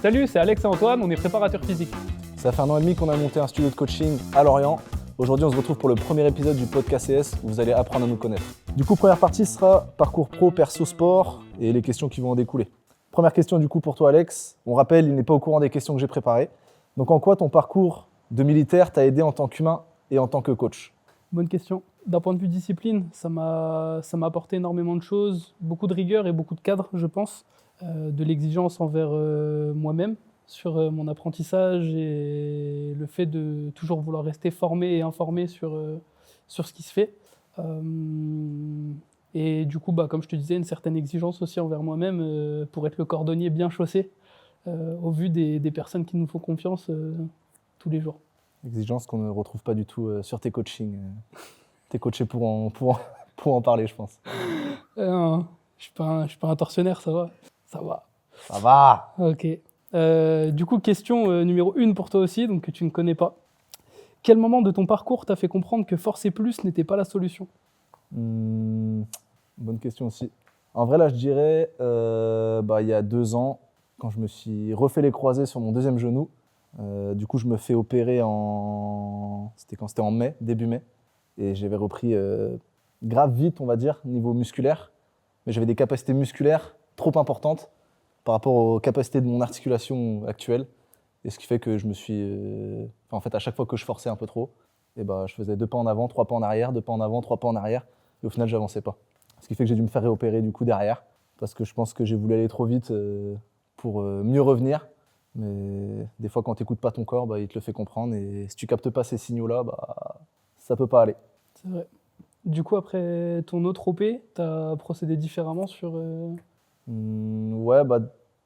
Salut, c'est Alex et Antoine, on est préparateurs physiques. Ça fait 1 an et demi qu'on a monté un studio de coaching à Lorient. Aujourd'hui, on se retrouve pour le premier épisode du podcast CS où vous allez apprendre à nous connaître. Du coup, première partie sera parcours pro, perso, sport et les questions qui vont en découler. Première question du coup pour toi, Alex. On rappelle, il n'est pas au courant des questions que j'ai préparées. Donc, en quoi ton parcours de militaire t'a aidé en tant qu'humain et en tant que coach? Bonne question. D'un point de vue discipline, ça m'a apporté énormément de choses, beaucoup de rigueur et beaucoup de cadre, je pense, de l'exigence envers moi-même sur mon apprentissage et le fait de toujours vouloir rester formé et informé sur ce qui se fait. Et du coup, comme je te disais, une certaine exigence aussi envers moi-même pour être le cordonnier bien chaussé au vu des personnes qui nous font confiance tous les jours. Exigence qu'on ne retrouve pas du tout sur tes coachings. T'es coaché pour en parler, je pense. Je suis pas un tortionnaire, ça va. Ça va. Ça va. Ok. Du coup, question numéro 1 pour toi aussi, donc que tu ne connais pas. Quel moment de ton parcours t'a fait comprendre que forcer plus n'était pas la solution? Bonne question aussi. En vrai, là, je dirais, il y a 2 ans, quand je me suis refait les croisés sur mon deuxième genou. Du coup, je me fais opérer c'était en mai, début mai. Et j'avais repris grave vite, on va dire, niveau musculaire. Mais j'avais des capacités musculaires trop importantes par rapport aux capacités de mon articulation actuelle. Et ce qui fait que je me suis... en fait, à chaque fois que je forçais un peu trop, je faisais 2 pas en avant, 3 pas en arrière, 2 pas en avant, 3 pas en arrière. Et au final, je n'avançais pas. Ce qui fait que j'ai dû me faire réopérer du coup derrière. Parce que je pense que j'ai voulu aller trop vite pour mieux revenir. Mais des fois, quand tu n'écoutes pas ton corps, il te le fait comprendre. Et si tu captes pas ces signaux-là, ça peut pas aller. C'est vrai. Du coup, après ton autre OP, tu as procédé différemment sur...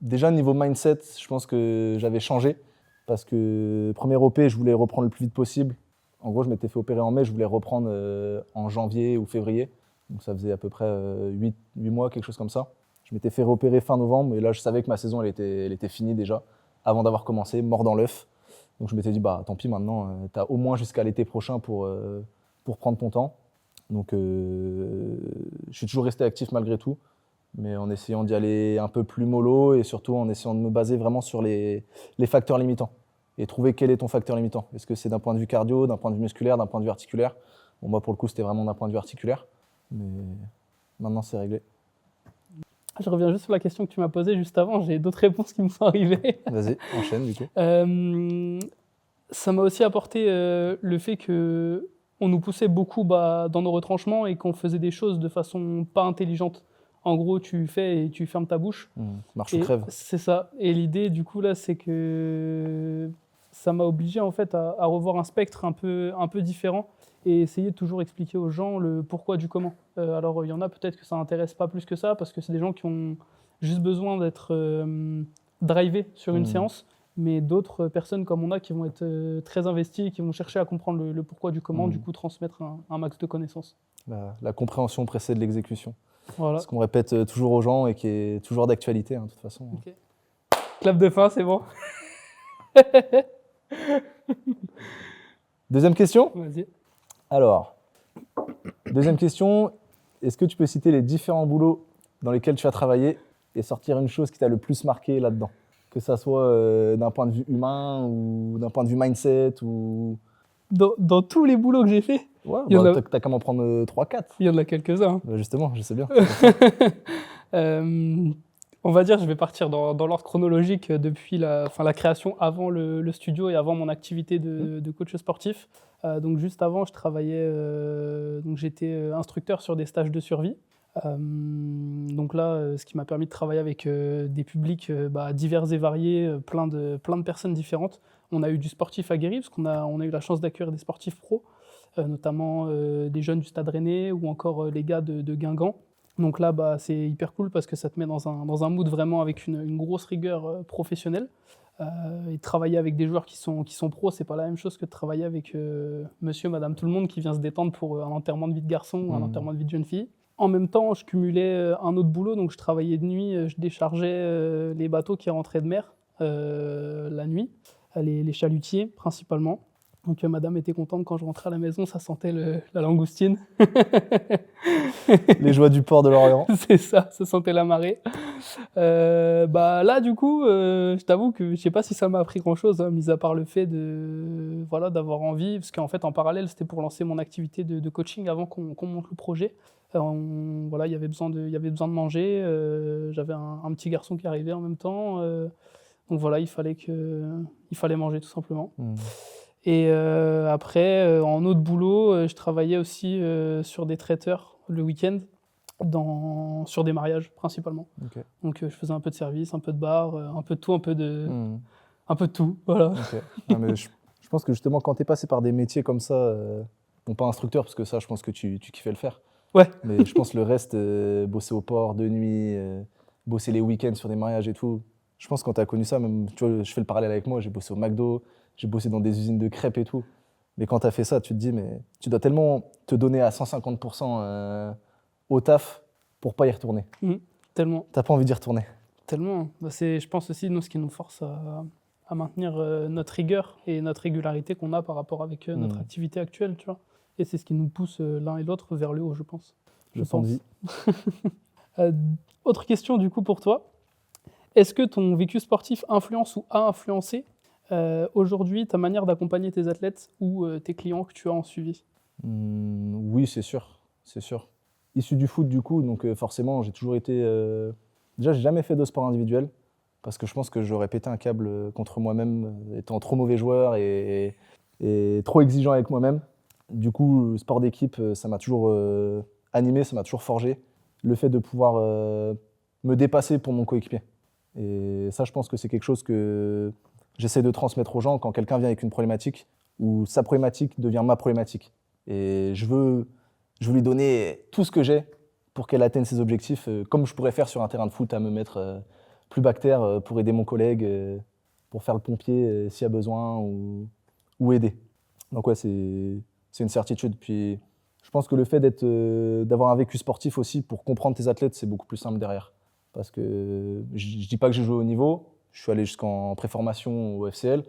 Déjà, niveau mindset, je pense que j'avais changé. Parce que premier OP, je voulais reprendre le plus vite possible. En gros, je m'étais fait opérer en mai, je voulais reprendre en janvier ou février. Donc ça faisait à peu près 8 mois, quelque chose comme ça. Je m'étais fait réopérer fin novembre, et là, je savais que ma saison, elle était finie déjà, avant d'avoir commencé, mort dans l'œuf. Donc je m'étais dit, tant pis, maintenant, tu as au moins jusqu'à l'été prochain pour prendre ton temps. Donc je suis toujours resté actif malgré tout, mais en essayant d'y aller un peu plus mollo et surtout en essayant de me baser vraiment sur les facteurs limitants et trouver quel est ton facteur limitant. Est-ce que c'est d'un point de vue cardio, d'un point de vue musculaire, d'un point de vue articulaire? Bon, moi, pour le coup, c'était vraiment d'un point de vue articulaire, mais maintenant, c'est réglé. Je reviens juste sur la question que tu m'as posée juste avant, j'ai d'autres réponses qui me sont arrivées. Vas-y, enchaîne du coup. Ça m'a aussi apporté le fait qu'on nous poussait beaucoup dans nos retranchements et qu'on faisait des choses de façon pas intelligente. En gros, tu fais et tu fermes ta bouche. Marche ou crève. C'est ça. Et l'idée, du coup, là, c'est que ça m'a obligé, en fait, à revoir un spectre un peu différent et essayer de toujours expliquer aux gens le pourquoi du comment. Alors, il y en a peut-être que ça n'intéresse pas plus que ça parce que c'est des gens qui ont juste besoin d'être drivés sur une séance, mais d'autres personnes comme on a qui vont être très investies et qui vont chercher à comprendre le pourquoi du comment, du coup, transmettre un max de connaissances. La compréhension précède l'exécution. Voilà. Ce qu'on répète toujours aux gens et qui est toujours d'actualité, de toute façon. Okay. Clap de fin, c'est bon. Deuxième question. Vas-y. Alors, deuxième question, est-ce que tu peux citer les différents boulots dans lesquels tu as travaillé et sortir une chose qui t'a le plus marqué là-dedans? Que ça soit d'un point de vue humain ou d'un point de vue mindset ou... Dans tous les boulots que j'ai faits? Ouais, t'as qu'à m'en prendre 3-4. Il y en a quelques-uns. Justement, je sais bien. On va dire, je vais partir dans l'ordre chronologique depuis la création avant le studio et avant mon activité de coach sportif. Donc juste avant, je travaillais, j'étais instructeur sur des stages de survie. Donc là, ce qui m'a permis de travailler avec des publics divers et variés, plein de personnes différentes. On a eu du sportif aguerri, parce qu'on a eu la chance d'accueillir des sportifs pros, notamment des jeunes du Stade Rennais ou encore les gars de Guingamp. Donc là, c'est hyper cool parce que ça te met dans un mood vraiment avec une grosse rigueur professionnelle. Et travailler avec des joueurs qui sont pros, c'est pas la même chose que de travailler avec monsieur, madame, tout le monde qui vient se détendre pour un enterrement de vie de garçon ou un enterrement de vie de jeune fille. En même temps, je cumulais un autre boulot, donc je travaillais de nuit, je déchargeais les bateaux qui rentraient de mer la nuit, les chalutiers principalement. Donc madame était contente quand je rentrais à la maison, ça sentait la langoustine. Les joies du port de l'Orient. C'est ça sentait la marée. Là, du coup, je t'avoue que je sais pas si ça m'a appris grand-chose, hein, mis à part le fait d'avoir envie, parce qu'en fait, en parallèle, c'était pour lancer mon activité de coaching avant qu'on monte le projet. Il y avait besoin de manger. J'avais un petit garçon qui arrivait en même temps. Donc voilà, il fallait manger tout simplement. Et après, en autre boulot, je travaillais aussi sur des traiteurs le week-end, sur des mariages principalement. Ok. Donc je faisais un peu de service, un peu de bar, un peu de tout, un peu de tout, voilà. Ok. Non, mais je pense que justement, quand tu es passé par des métiers comme ça, bon, pas instructeur, parce que ça, je pense que tu kiffais le faire. Ouais. Mais je pense le reste, bosser au port de nuit, bosser les week-ends sur des mariages et tout. Je pense que quand tu as connu ça, même, tu vois, je fais le parallèle avec moi, j'ai bossé au McDo, j'ai bossé dans des usines de crêpes et tout. Mais quand tu as fait ça, tu te dis, mais tu dois tellement te donner à 150% au taf pour pas y retourner. Tellement. T'as pas envie d'y retourner. Tellement. C'est, je pense aussi, nous, ce qui nous force à maintenir notre rigueur et notre régularité qu'on a par rapport avec notre activité actuelle, tu vois. Et c'est ce qui nous pousse l'un et l'autre vers le haut, je pense. Je pense. Autre question, du coup, pour toi. Est-ce que ton vécu sportif influence ou a influencé aujourd'hui ta manière d'accompagner tes athlètes ou tes clients que tu as en suivi? Oui, c'est sûr. C'est sûr. Issu du foot, du coup, donc forcément, j'ai toujours été... Déjà, j'ai jamais fait de sport individuel parce que je pense que j'aurais pété un câble contre moi-même, étant trop mauvais joueur et trop exigeant avec moi-même. Du coup, le sport d'équipe, ça m'a toujours animé, ça m'a toujours forgé. Le fait de pouvoir me dépasser pour mon coéquipier. Et ça, je pense que c'est quelque chose que j'essaie de transmettre aux gens quand quelqu'un vient avec une problématique ou sa problématique devient ma problématique. Et je veux lui donner tout ce que j'ai pour qu'elle atteigne ses objectifs, comme je pourrais faire sur un terrain de foot, à me mettre plus bactère pour aider mon collègue, pour faire le pompier s'il y a besoin ou aider. Donc ouais, c'est une certitude. Puis je pense que le fait d'avoir un vécu sportif aussi pour comprendre tes athlètes, c'est beaucoup plus simple derrière. Parce que je dis pas que j'ai joué au niveau, je suis allé jusqu'en préformation au FCL,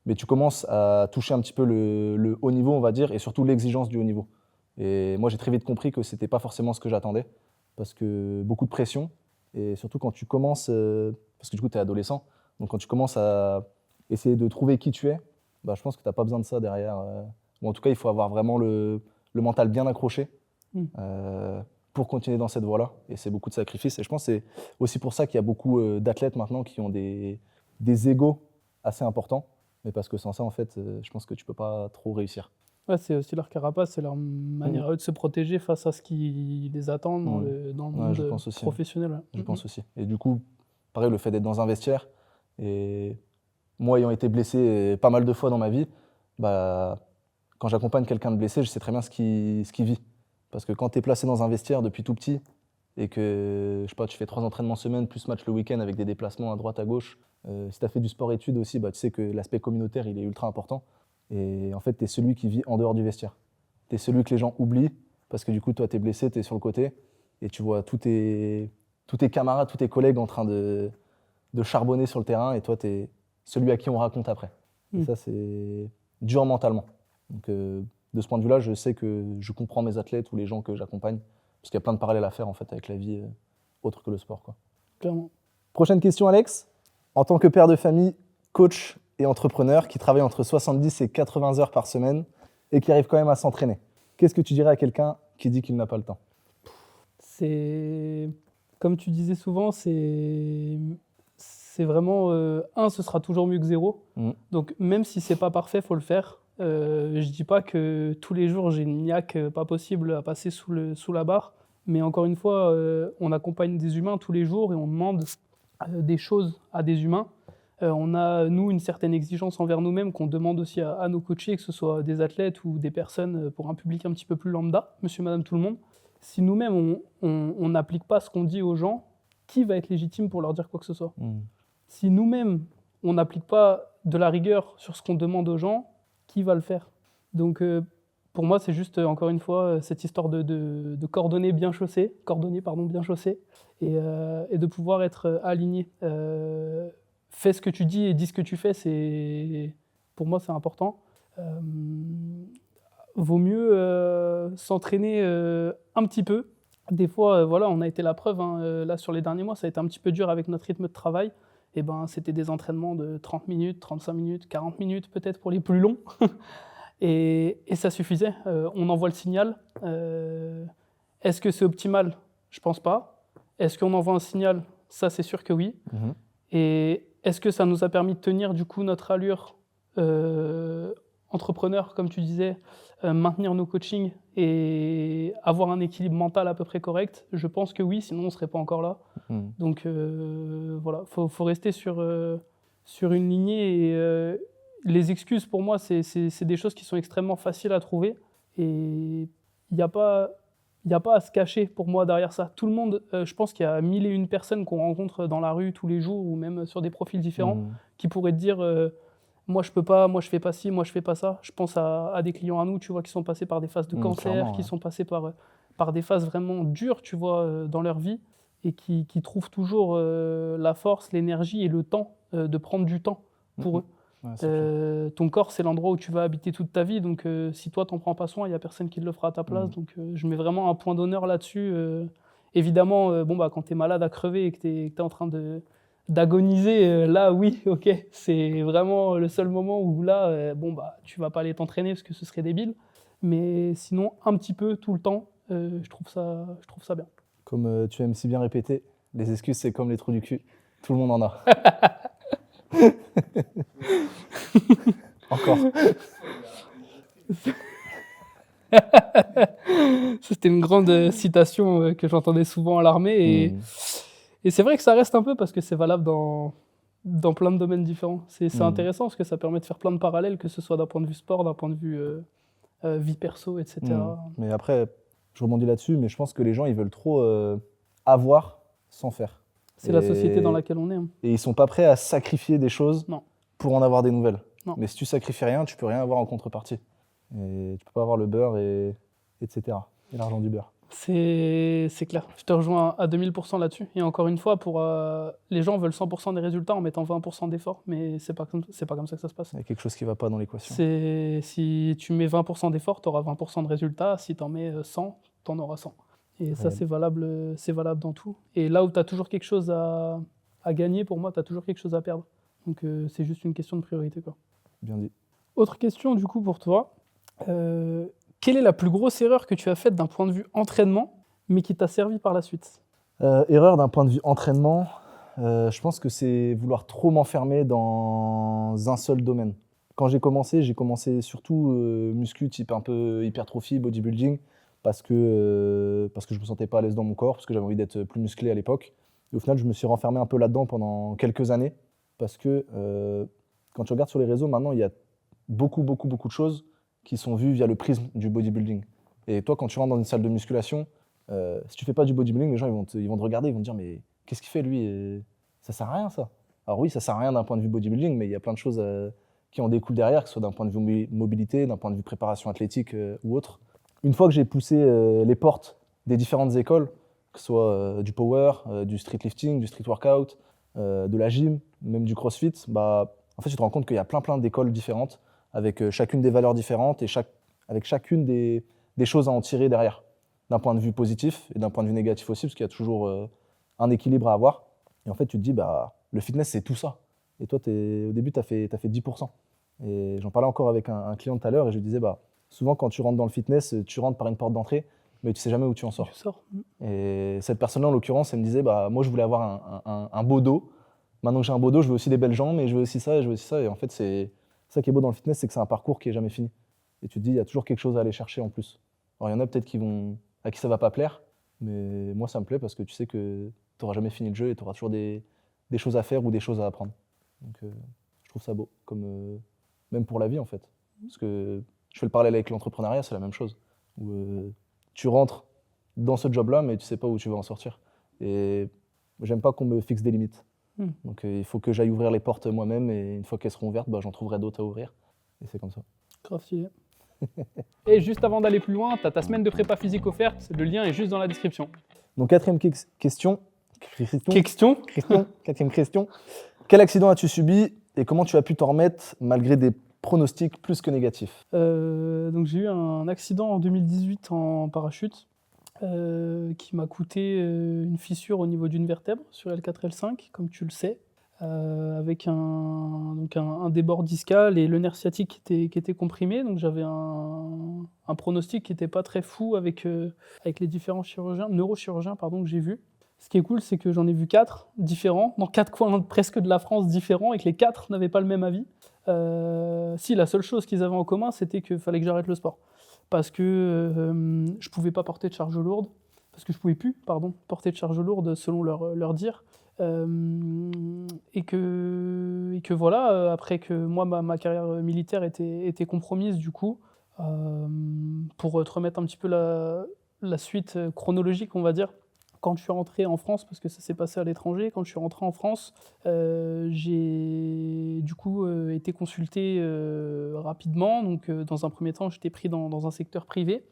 mais tu commences à toucher un petit peu le haut niveau, on va dire, et surtout l'exigence du haut niveau. Et moi, j'ai très vite compris que c'était pas forcément ce que j'attendais, parce que beaucoup de pression, et surtout quand tu commences, parce que du coup, tu es adolescent, donc quand tu commences à essayer de trouver qui tu es, bah, je pense que tu n'as pas besoin de ça derrière. Ou en tout cas, il faut avoir vraiment le mental bien accroché pour continuer dans cette voie-là. Et c'est beaucoup de sacrifices. Et je pense que c'est aussi pour ça qu'il y a beaucoup d'athlètes maintenant qui ont des égos assez importants. Mais parce que sans ça, en fait, je pense que tu peux pas trop réussir. Ouais, c'est aussi leur carapace, c'est leur manière à eux de se protéger face à ce qui les attend dans le monde je pense aussi, professionnel. Je pense aussi. Et du coup, pareil, le fait d'être dans un vestiaire, et moi ayant été blessé pas mal de fois dans ma vie, bah, quand j'accompagne quelqu'un de blessé, je sais très bien ce qu'il vit. Parce que quand tu es placé dans un vestiaire depuis tout petit et que je sais pas, tu fais 3 entraînements semaine plus match le week-end avec des déplacements à droite à gauche, si tu as fait du sport-études aussi, bah, tu sais que l'aspect communautaire il est ultra important. Et en fait, tu es celui qui vit en dehors du vestiaire. Tu es celui que les gens oublient parce que du coup, toi, tu es blessé, tu es sur le côté et tu vois tous tes camarades, tous tes collègues en train de charbonner sur le terrain et toi, tu es celui à qui on raconte après. Et ça, c'est dur mentalement. Donc, de ce point de vue-là, je sais que je comprends mes athlètes ou les gens que j'accompagne parce qu'il y a plein de parallèles à faire en fait avec la vie autre que le sport, quoi. Clairement. Prochaine question, Alex. En tant que père de famille, coach et entrepreneur qui travaille entre 70 et 80 heures par semaine et qui arrive quand même à s'entraîner, qu'est-ce que tu dirais à quelqu'un qui dit qu'il n'a pas le temps? C'est, comme tu disais souvent, c'est vraiment, ce sera toujours mieux que 0. Donc même si c'est pas parfait, il faut le faire. Je dis pas que tous les jours j'ai une niaque pas possible à passer sous la barre, mais encore une fois, on accompagne des humains tous les jours et on demande des choses à des humains. On a, nous, une certaine exigence envers nous-mêmes qu'on demande aussi à nos coachés, que ce soit des athlètes ou des personnes pour un public un petit peu plus lambda, monsieur, madame, tout le monde. Si nous-mêmes, on n'applique pas ce qu'on dit aux gens, qui va être légitime pour leur dire quoi que ce soit? Si nous-mêmes, on n'applique pas de la rigueur sur ce qu'on demande aux gens, qui va le faire? Donc, pour moi, c'est juste, encore une fois, cette histoire de cordonnier bien chaussé, et de pouvoir être aligné. Fais ce que tu dis et dis ce que tu fais, pour moi, c'est important. Vaut mieux s'entraîner un petit peu. Des fois, voilà, on a été la preuve, hein, là sur les derniers mois, ça a été un petit peu dur avec notre rythme de travail. Et ben, c'était des entraînements de 30 minutes, 35 minutes, 40 minutes peut-être pour les plus longs. Et ça suffisait. On envoie le signal. Est-ce que c'est optimal? Je pense pas. Est-ce qu'on envoie un signal? Ça, c'est sûr que oui. Mhm. Et est-ce que ça nous a permis de tenir du coup notre allure entrepreneur, comme tu disais, maintenir nos coachings et avoir un équilibre mental à peu près correct? Je pense que oui, sinon on ne serait pas encore là. Mhm. Donc voilà, faut rester sur une lignée. Et les excuses, pour moi, c'est des choses qui sont extrêmement faciles à trouver. Et il n'y a pas à se cacher pour moi derrière ça. Tout le monde, je pense qu'il y a 1001 personnes qu'on rencontre dans la rue tous les jours ou même sur des profils différents Mhm. qui pourraient te dire moi je peux pas, moi je fais pas ci, moi je fais pas ça. Je pense à des clients à nous, tu vois, qui sont passés par des phases de cancer, Clairement, qui ouais. sont passés par des phases vraiment dures, tu vois, dans leur vie et qui trouvent toujours la force, l'énergie et le temps de prendre du temps pour eux. Ouais, c'est clair. Ton corps, c'est l'endroit où tu vas habiter toute ta vie, donc si toi, t'en prends pas soin, il n'y a personne qui le fera à ta place. Donc je mets vraiment un point d'honneur là-dessus. Évidemment, bon, bah, quand tu es malade à crever et que tu es en train d'agoniser, là, oui, ok, c'est vraiment le seul moment où là, bon, bah, tu vas pas aller t'entraîner parce que ce serait débile. Mais sinon, un petit peu, tout le temps, je trouve ça bien. Comme tu aimes si bien répéter, les excuses, c'est comme les trous du cul. Tout le monde en a. Encore. C'était une grande citation que j'entendais souvent à l'armée. Et c'est vrai que ça reste un peu parce que c'est valable dans plein de domaines différents. C'est intéressant parce que ça permet de faire plein de parallèles, que ce soit d'un point de vue sport, d'un point de vue vie perso, etc. Mais après, je rebondis là-dessus, mais je pense que les gens, ils veulent trop avoir sans faire. C'est la société dans laquelle on est. Hein. Et ils sont pas prêts à sacrifier des choses Non. pour en avoir des nouvelles. Non. Mais si tu sacrifies rien, tu peux rien avoir en contrepartie. Et tu peux pas avoir le beurre, etc. Et l'argent du beurre. C'est clair. Je te rejoins à 2000% là-dessus. Et encore une fois, les gens veulent 100% des résultats en mettant 20% d'efforts, mais c'est pas comme ça que ça se passe. Il y a quelque chose qui va pas dans l'équation. Si tu mets 20% d'efforts, tu auras 20% de résultats. Si tu en mets 100, tu en auras 100. Et ça, c'est valable dans tout. Et là où tu as toujours quelque chose à gagner, pour moi, tu as toujours quelque chose à perdre. Donc c'est juste une question de priorité, quoi. Bien dit. Autre question, du coup, pour toi. Quelle est la plus grosse erreur que tu as faite d'un point de vue entraînement, mais qui t'a servi par la suite? Erreur d'un point de vue entraînement, je pense que c'est vouloir trop m'enfermer dans un seul domaine. Quand j'ai commencé surtout muscu type un peu hypertrophie, bodybuilding, parce que je me sentais pas à l'aise dans mon corps, parce que j'avais envie d'être plus musclé à l'époque. Et au final, je me suis renfermé un peu là-dedans pendant quelques années, parce que quand tu regardes sur les réseaux, maintenant, il y a beaucoup de choses qui sont vues via le prisme du bodybuilding. Et toi, quand tu rentres dans une salle de musculation, si tu fais pas du bodybuilding, les gens ils vont te regarder, ils vont te dire mais qu'est-ce qu'il fait lui? Et ça sert à rien ça. Alors oui, ça sert à rien d'un point de vue bodybuilding, mais il y a plein de choses qui en découlent derrière, que ce soit d'un point de vue mobilité, d'un point de vue préparation athlétique ou autre. Une fois que j'ai poussé les portes des différentes écoles, que ce soit du power, du street lifting, du street workout, de la gym, même du crossfit, bah, en fait tu te rends compte qu'il y a plein d'écoles différentes, avec chacune des valeurs différentes et avec chacune des choses à en tirer derrière, d'un point de vue positif et d'un point de vue négatif aussi, parce qu'il y a toujours un équilibre à avoir. Et en fait, tu te dis, bah, le fitness, c'est tout ça. Et toi, au début, tu as fait 10%. Et j'en parlais encore avec un client tout à l'heure, et je lui disais, bah, souvent, quand tu rentres dans le fitness, tu rentres par une porte d'entrée, mais tu sais jamais où tu en sors. Et cette personne-là, en l'occurrence, elle me disait, bah, moi, je voulais avoir un beau dos. Maintenant que j'ai un beau dos, je veux aussi des belles jambes, mais je veux aussi ça, et je veux aussi ça. Et en fait, c'est ça qui est beau dans le fitness, c'est que c'est un parcours qui est jamais fini. Et tu te dis, il y a toujours quelque chose à aller chercher en plus. Alors, il y en a peut-être à qui ça va pas plaire, mais moi, ça me plaît parce que tu sais que tu n'auras jamais fini le jeu et tu auras toujours des choses à faire ou des choses à apprendre. Donc, je trouve ça beau, même pour la vie, en fait. Parce que je fais le parallèle avec l'entrepreneuriat, c'est la même chose. Où tu rentres dans ce job-là, mais tu sais pas où tu vas en sortir. Et j'aime pas qu'on me fixe des limites. Donc il faut que j'aille ouvrir les portes moi-même, et une fois qu'elles seront ouvertes, bah, j'en trouverai d'autres à ouvrir. Et c'est comme ça. Grave stylé. Et juste avant d'aller plus loin, tu as ta semaine de prépa physique offerte, le lien est juste dans la description. Donc quatrième question. Question. Quatrième question. Quel accident as-tu subi et comment tu as pu t'en remettre malgré des pronostic plus que négatif. Donc j'ai eu un accident en 2018 en parachute qui m'a coûté une fissure au niveau d'une vertèbre sur L4, L5, comme tu le sais, avec un débord discal et le nerf sciatique qui était comprimé. Donc j'avais un pronostic qui n'était pas très fou avec les différents neurochirurgiens que j'ai vus. Ce qui est cool, c'est que j'en ai vu 4 différents, dans 4 coins presque de la France différents, et que les 4 n'avaient pas le même avis. Si, la seule chose qu'ils avaient en commun, c'était qu'il fallait que j'arrête le sport. Parce que je ne pouvais pas porter de charge lourde, parce que je ne pouvais plus, porter de charge lourde selon leur dire. Et que voilà, après que moi, ma carrière militaire était compromise, du coup, pour te remettre un petit peu la suite chronologique, on va dire, quand je suis rentré en France, parce que ça s'est passé à l'étranger, quand je suis rentré en France, j'ai du coup été consulté rapidement. Donc, dans un premier temps, j'étais pris dans un secteur privé.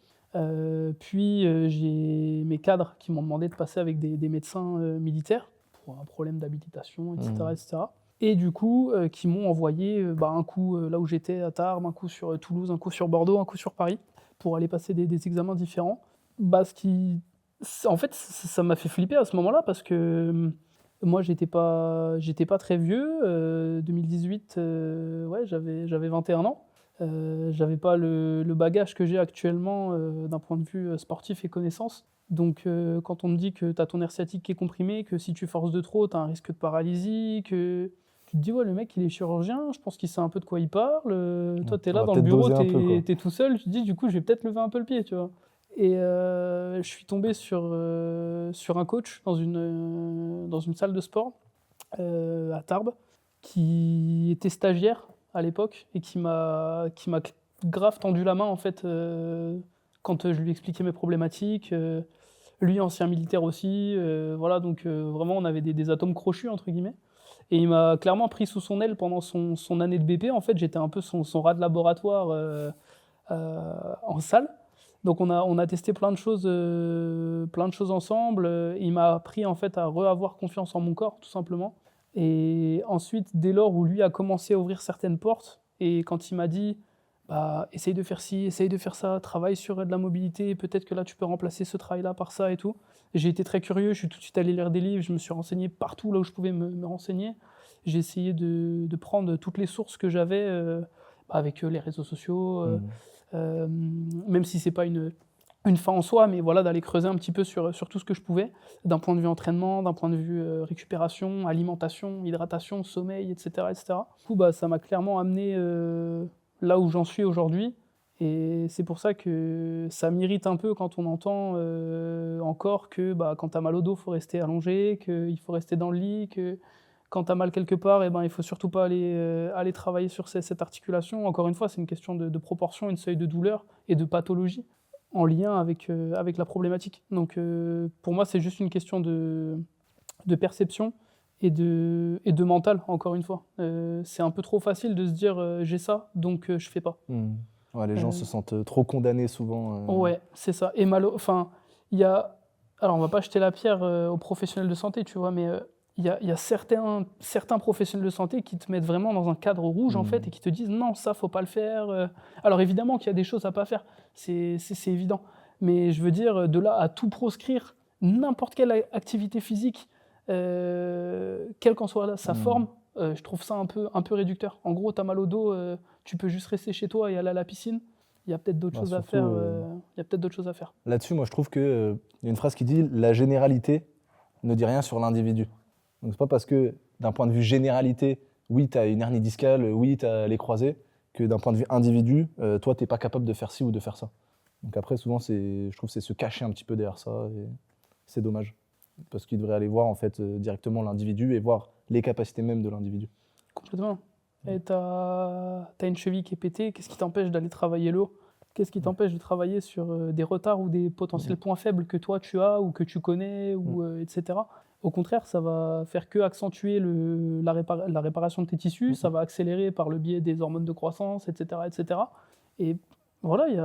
Puis, j'ai mes cadres qui m'ont demandé de passer avec des médecins militaires pour un problème d'habilitation, etc. etc. Et du coup, qui m'ont envoyé un coup là où j'étais, à Tarbes, un coup sur Toulouse, un coup sur Bordeaux, un coup sur Paris, pour aller passer des examens différents. En fait, ça m'a fait flipper à ce moment-là, parce que moi, j'étais pas très vieux. 2018, ouais, j'avais 21 ans. J'avais pas le bagage que j'ai actuellement d'un point de vue sportif et connaissances. Donc, quand on me dit que tu as ton nerf sciatique qui est comprimé, que si tu forces de trop, tu as un risque de paralysie, que tu te dis, ouais, le mec, il est chirurgien, je pense qu'il sait un peu de quoi il parle. Toi, tu es là dans le bureau, tu es tout seul, tu te dis, du coup, je vais peut-être lever un peu le pied, tu vois. Et je suis tombé sur un coach dans une salle de sport à Tarbes, qui était stagiaire à l'époque et qui m'a grave tendu la main, en fait, quand je lui expliquais mes problématiques. Lui, ancien militaire aussi, voilà, donc vraiment on avait des atomes crochus, entre guillemets. Et il m'a clairement pris sous son aile pendant son année de BP. En fait, j'étais un peu son rat de laboratoire en salle. Donc on a testé plein de choses ensemble. Il m'a appris, en fait, à avoir confiance en mon corps, tout simplement. Et ensuite, dès lors où lui a commencé à ouvrir certaines portes, et quand il m'a dit, essaye de faire ci, essaye de faire ça, travaille sur de la mobilité, peut-être que là tu peux remplacer ce travail-là par ça et tout. J'ai été très curieux, je suis tout de suite allé lire des livres, je me suis renseigné partout là où je pouvais me renseigner. J'ai essayé de prendre toutes les sources que j'avais avec les réseaux sociaux, même si c'est pas une fin en soi, mais voilà, d'aller creuser un petit peu sur tout ce que je pouvais, d'un point de vue entraînement, d'un point de vue récupération, alimentation, hydratation, sommeil, etc. etc. Du coup, ça m'a clairement amené là où j'en suis aujourd'hui. Et c'est pour ça que ça m'irrite un peu quand on entend encore que quand t'as mal au dos, il faut rester allongé, qu'il faut rester dans le lit, que quand t'as mal quelque part, il faut surtout pas aller travailler sur cette articulation. Encore une fois, c'est une question de proportion, une seuil de douleur et de pathologie en lien avec la problématique. Donc pour moi, c'est juste une question de perception et de mental, encore une fois. C'est un peu trop facile de se dire j'ai ça, donc je fais pas. Ouais, les gens se sentent trop condamnés souvent. Ouais, c'est ça. Et il y a... Alors, on va pas jeter la pierre aux professionnels de santé, tu vois, mais il y a certains professionnels de santé qui te mettent vraiment dans un cadre rouge, en fait, et qui te disent non, ça, faut pas le faire. Alors, évidemment qu'il y a des choses à pas faire, c'est évident. Mais je veux dire, de là à tout proscrire n'importe quelle activité physique, quelle qu'en soit sa forme, je trouve ça un peu réducteur. En gros, tu as mal au dos, tu peux juste rester chez toi et aller à la piscine. Il y a peut-être d'autres choses à faire. Il y a peut-être d'autres choses à faire. Là-dessus, moi, je trouve qu'il y a une phrase qui dit « la généralité ne dit rien sur l'individu ». Donc, c'est pas parce que, d'un point de vue généralité, oui, tu as une hernie discale, oui, tu as les croisés, que d'un point de vue individu, toi, tu n'es pas capable de faire ci ou de faire ça. Donc après, souvent, je trouve que c'est se cacher un petit peu derrière ça, et c'est dommage. Parce qu'il devrait aller voir, en fait, directement l'individu et voir les capacités même de l'individu. Complètement. Et t'as une cheville qui est pétée, qu'est-ce qui t'empêche d'aller travailler le haut ? Qu'est-ce qui t'empêche de travailler sur des retards ou des potentiels points faibles que toi tu as ou que tu connais, etc. Au contraire, ça va faire que accentuer la réparation de tes tissus, ça va accélérer par le biais des hormones de croissance, etc. etc. Et voilà, il y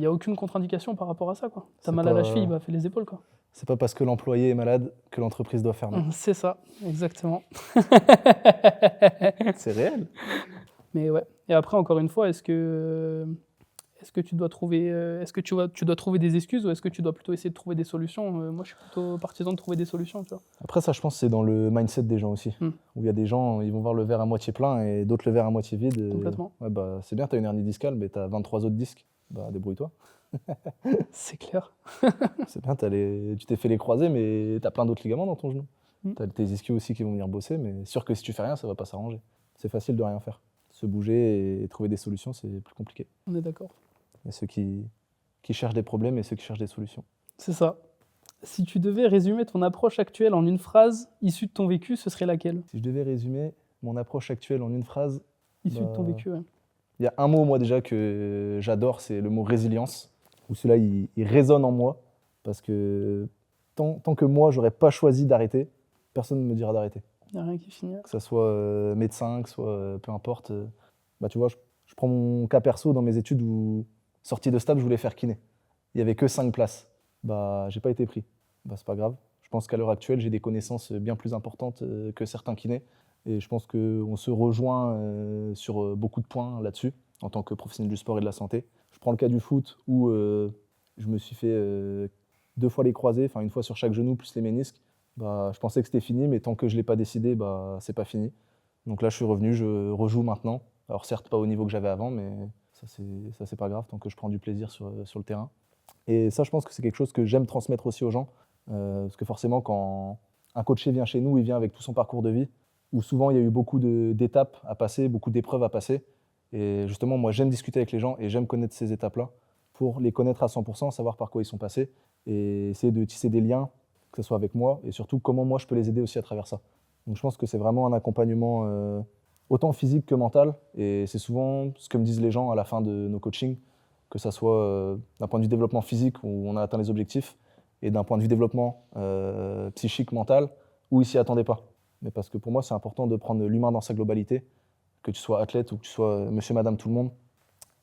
a aucune contre-indication par rapport à ça, quoi. T'as mal à la cheville, fais les épaules, quoi. C'est pas parce que l'employé est malade que l'entreprise doit fermer. C'est ça, exactement. C'est réel. Mais ouais. Et après, encore une fois, est-ce que tu dois trouver, tu dois trouver des excuses ou est-ce que tu dois plutôt essayer de trouver des solutions? Moi, je suis plutôt partisan de trouver des solutions, tu vois. Après, ça, je pense, c'est dans le mindset des gens aussi. Hmm. Où il y a des gens, ils vont voir le verre à moitié plein et d'autres le verre à moitié vide. Complètement. Ouais, bah, c'est bien, t'as une hernie discale, mais t'as 23 autres disques. Bah, débrouille-toi. C'est clair. C'est bien, tu t'es fait les croisés, mais t'as plein d'autres ligaments dans ton genou. Hmm. T'as tes ischios aussi qui vont venir bosser, mais sûr que si tu fais rien, ça va pas s'arranger. C'est facile de rien faire. Se bouger et trouver des solutions, c'est plus compliqué. On est d'accord. Il y a ceux qui cherchent des problèmes et ceux qui cherchent des solutions. C'est ça. Si tu devais résumer ton approche actuelle en une phrase issue de ton vécu, ce serait laquelle? Si je devais résumer mon approche actuelle en une phrase, Issue de ton bah, vécu, ouais. il y a un mot, moi, déjà, que j'adore, c'est le mot résilience, où celui-là, il résonne en moi, parce que tant que moi, j'aurais pas choisi d'arrêter, personne ne me dira d'arrêter. Il n'y a rien qui finit. Que ça soit médecin, que ce soit peu importe. Bah, tu vois, je prends mon cas perso dans mes études où, sortie de stab, je voulais faire kiné. Il n'y avait que 5 places. Bah, j'ai pas été pris. Bah, c'est pas grave. Je pense qu'à l'heure actuelle, j'ai des connaissances bien plus importantes que certains kinés. Et je pense qu'on se rejoint sur beaucoup de points là-dessus, en tant que professionnel du sport et de la santé. Je prends le cas du foot où je me suis fait 2 fois les croisés, enfin une fois sur chaque genou, plus les ménisques. Bah, je pensais que c'était fini, mais tant que je ne l'ai pas décidé, bah, c'est pas fini. Donc là, je suis revenu, je rejoue maintenant. Alors certes, pas au niveau que j'avais avant, mais ça, c'est pas grave, tant que je prends du plaisir sur le terrain. Et ça, je pense que c'est quelque chose que j'aime transmettre aussi aux gens. Parce que forcément, quand un coaché vient chez nous, il vient avec tout son parcours de vie, où souvent il y a eu beaucoup d'étapes à passer, beaucoup d'épreuves à passer. Et justement, moi, j'aime discuter avec les gens et j'aime connaître ces étapes-là pour les connaître à 100%, savoir par quoi ils sont passés et essayer de tisser des liens, que ce soit avec moi et surtout comment moi je peux les aider aussi à travers ça. Donc je pense que c'est vraiment un accompagnement autant physique que mental. Et c'est souvent ce que me disent les gens à la fin de nos coachings, que ce soit d'un point de vue développement physique où on a atteint les objectifs et d'un point de vue développement psychique, mental, où ils s'y attendaient pas. Mais parce que pour moi, c'est important de prendre l'humain dans sa globalité, que tu sois athlète ou que tu sois monsieur, madame, tout le monde,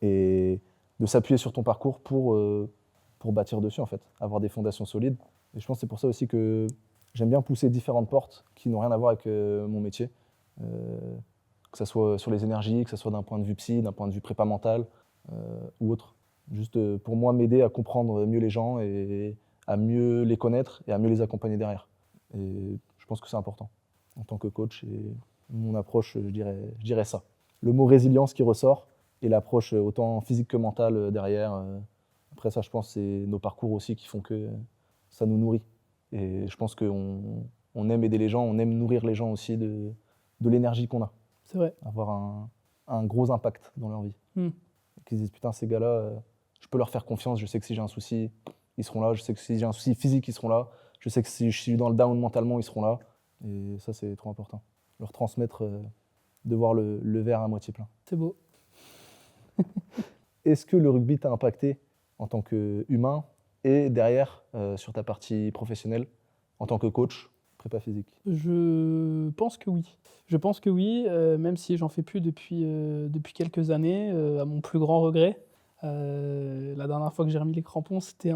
et de s'appuyer sur ton parcours pour bâtir dessus, en fait, avoir des fondations solides. Et je pense que c'est pour ça aussi que j'aime bien pousser différentes portes qui n'ont rien à voir avec mon métier, que ce soit sur les énergies, que ce soit d'un point de vue psy, d'un point de vue prépa mental ou autre. Juste pour moi, m'aider à comprendre mieux les gens et à mieux les connaître et à mieux les accompagner derrière. Et je pense que c'est important en tant que coach. Et mon approche, je dirais ça. Le mot résilience qui ressort et l'approche autant physique que mentale derrière. Après ça, je pense que c'est nos parcours aussi qui font que ça nous nourrit. Et je pense qu'on aime aider les gens, on aime nourrir les gens aussi de l'énergie qu'on a. C'est vrai. Avoir un gros impact dans leur vie. Qu'ils disent, putain, ces gars-là, je peux leur faire confiance, je sais que si j'ai un souci, ils seront là. Je sais que si j'ai un souci physique, ils seront là. Je sais que si je suis dans le down mentalement, ils seront là. Et ça, c'est trop important. Leur transmettre, de voir le verre à moitié plein. C'est beau. Est-ce que le rugby t'a impacté en tant qu'humain et derrière, sur ta partie professionnelle, en tant que coach, prépa physique? Je pense que oui. Je pense que oui, même si j'en fais plus depuis quelques années, à mon plus grand regret. La dernière fois que j'ai remis les crampons, c'était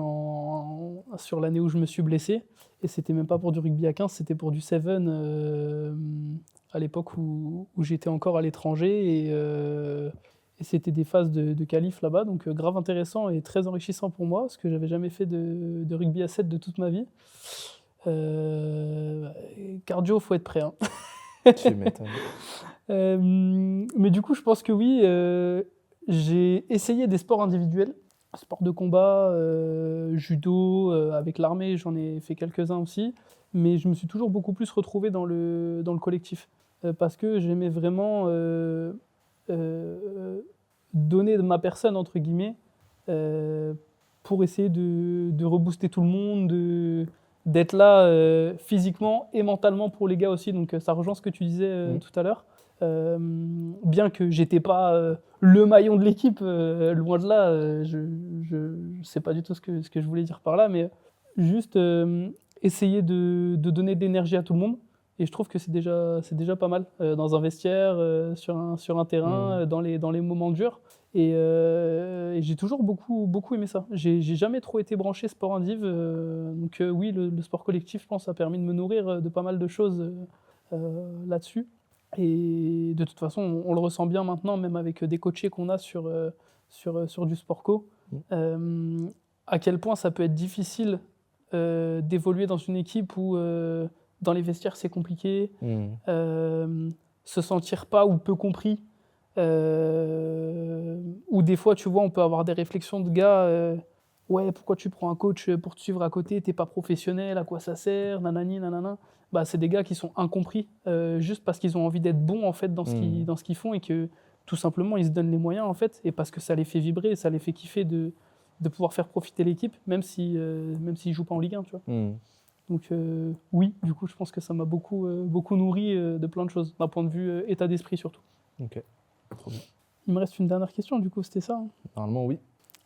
sur l'année où je me suis blessé. Et c'était même pas pour du rugby à 15, c'était pour du 7 à l'époque où j'étais encore à l'étranger. Et c'était des phases de qualif là-bas, donc grave intéressant et très enrichissant pour moi, parce que j'avais jamais fait de rugby à 7 de toute ma vie. Cardio, faut être prêt, hein. Tu m'étonnes. Mais du coup, je pense que oui. J'ai essayé des sports individuels, sport de combat, judo, avec l'armée, j'en ai fait quelques-uns aussi. Mais je me suis toujours beaucoup plus retrouvé dans le collectif. Parce que j'aimais vraiment donner de ma personne, entre guillemets, pour essayer de rebooster tout le monde, d'être là physiquement et mentalement pour les gars aussi. Donc ça rejoint ce que tu disais tout à l'heure. Bien que j'étais pas le maillon de l'équipe, loin de là, je sais pas du tout ce que je voulais dire par là, mais juste essayer de donner de l'énergie à tout le monde. Et je trouve que c'est déjà pas mal dans un vestiaire, sur un terrain, dans les moments durs. Et j'ai toujours beaucoup aimé ça. J'ai jamais trop été branché sport indiv. Donc oui, le sport collectif, je pense, a permis de me nourrir de pas mal de choses là-dessus. Et de toute façon, on le ressent bien maintenant, même avec des coachés qu'on a sur du sport co, à quel point ça peut être difficile d'évoluer dans une équipe où dans les vestiaires c'est compliqué, se sentir pas ou peu compris, ou des fois tu vois on peut avoir des réflexions de gars, ouais pourquoi tu prends un coach pour te suivre à côté, t'es pas professionnel, à quoi ça sert, nanani nanana. Bah, c'est des gars qui sont incompris juste parce qu'ils ont envie d'être bons en fait dans ce qu'ils font et que tout simplement ils se donnent les moyens en fait, et parce que ça les fait vibrer, ça les fait kiffer de pouvoir faire profiter l'équipe même s'ils jouent pas en Ligue 1, tu vois. Donc oui, du coup je pense que ça m'a beaucoup nourri de plein de choses, d'un point de vue état d'esprit surtout. Ok, trop bien. Il me reste une dernière question, du coup c'était ça, hein. Normalement, oui.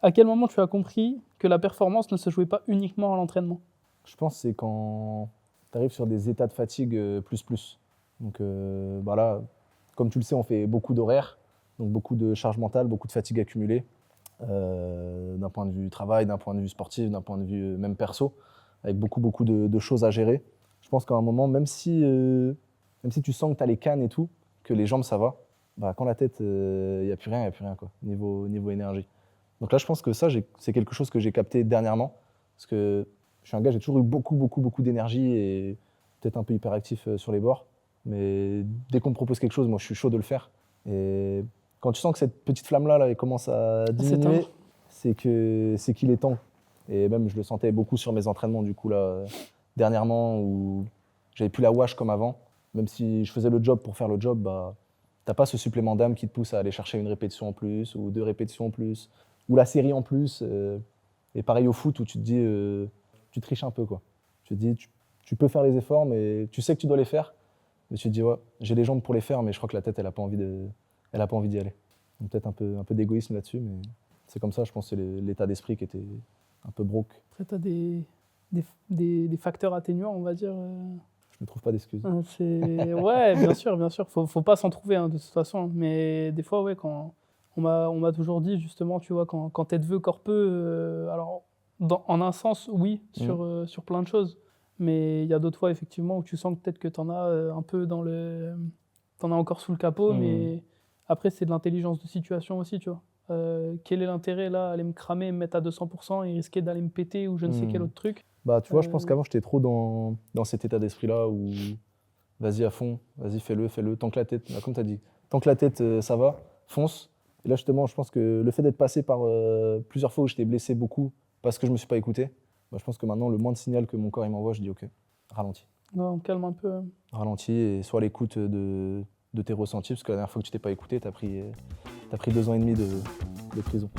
À quel moment tu as compris que la performance ne se jouait pas uniquement à l'entraînement? Je pense que c'est quand tu arrives sur des états de fatigue plus. Donc bah là, comme tu le sais, on fait beaucoup d'horaires, donc beaucoup de charge mentale, beaucoup de fatigue accumulée, d'un point de vue travail, d'un point de vue sportif, d'un point de vue même perso, avec beaucoup de choses à gérer. Je pense qu'à un moment, même si tu sens que tu as les cannes et tout, que les jambes ça va, bah, quand la tête, il n'y a plus rien quoi, niveau énergie. Donc là, je pense que ça, c'est quelque chose que j'ai capté dernièrement, parce que je suis un gars, j'ai toujours eu beaucoup d'énergie et peut-être un peu hyperactif sur les bords. Mais dès qu'on me propose quelque chose, moi, je suis chaud de le faire. Et quand tu sens que cette petite flamme-là, elle commence à diminuer, c'est qu'il est temps. Et même, je le sentais beaucoup sur mes entraînements, du coup, là, dernièrement, où j'avais plus la wash comme avant. Même si je faisais le job pour faire le job, bah, t'as pas ce supplément d'âme qui te pousse à aller chercher une répétition en plus, ou 2 répétitions en plus, ou la série en plus. Et pareil au foot, où tu te dis, tu triches un peu, quoi. Tu te dis, tu peux faire les efforts, mais tu sais que tu dois les faire. Mais tu te dis, ouais, j'ai les jambes pour les faire, mais je crois que la tête, elle a pas envie d'y aller. Donc peut-être un peu d'égoïsme là-dessus, mais c'est comme ça, je pense que c'est l'état d'esprit qui était un peu broke. Après, tu as des facteurs atténuants, on va dire. Je ne trouve pas d'excuses. Ouais, bien sûr. Faut pas s'en trouver, hein, de toute façon. Mais des fois, ouais, quand on m'a toujours dit, justement, tu vois, quand t'es de vœux corps peu, alors, en un sens, oui, sur plein de choses. Mais il y a d'autres fois, effectivement, où tu sens que peut-être que t'en as un peu t'en as encore sous le capot, mais après, c'est de l'intelligence de situation aussi, tu vois. Quel est l'intérêt là, aller me cramer, me mettre à 200% et risquer d'aller me péter ou je ne sais quel autre truc? Bah, tu vois, je pense qu'avant, j'étais trop dans cet état d'esprit-là où vas-y à fond, vas-y, fais-le, tant que la tête, bah, comme tu as dit, tant que la tête, ça va, fonce. Et là, justement, je pense que le fait d'être passé par plusieurs fois où j'étais blessé beaucoup parce que je ne me suis pas écouté, bah, je pense que maintenant, le moins de signal que mon corps il m'envoie, je dis ok, ralentis. Ouais, on calme un peu. Ralentis et sois à l'écoute de tes ressentis, parce que la dernière fois que tu t'es pas écouté, t'as pris 2 ans et demi de prison.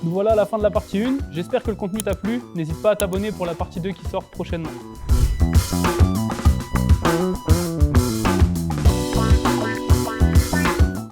Nous voilà à la fin de la partie 1. J'espère que le contenu t'a plu. N'hésite pas à t'abonner pour la partie 2 qui sort prochainement.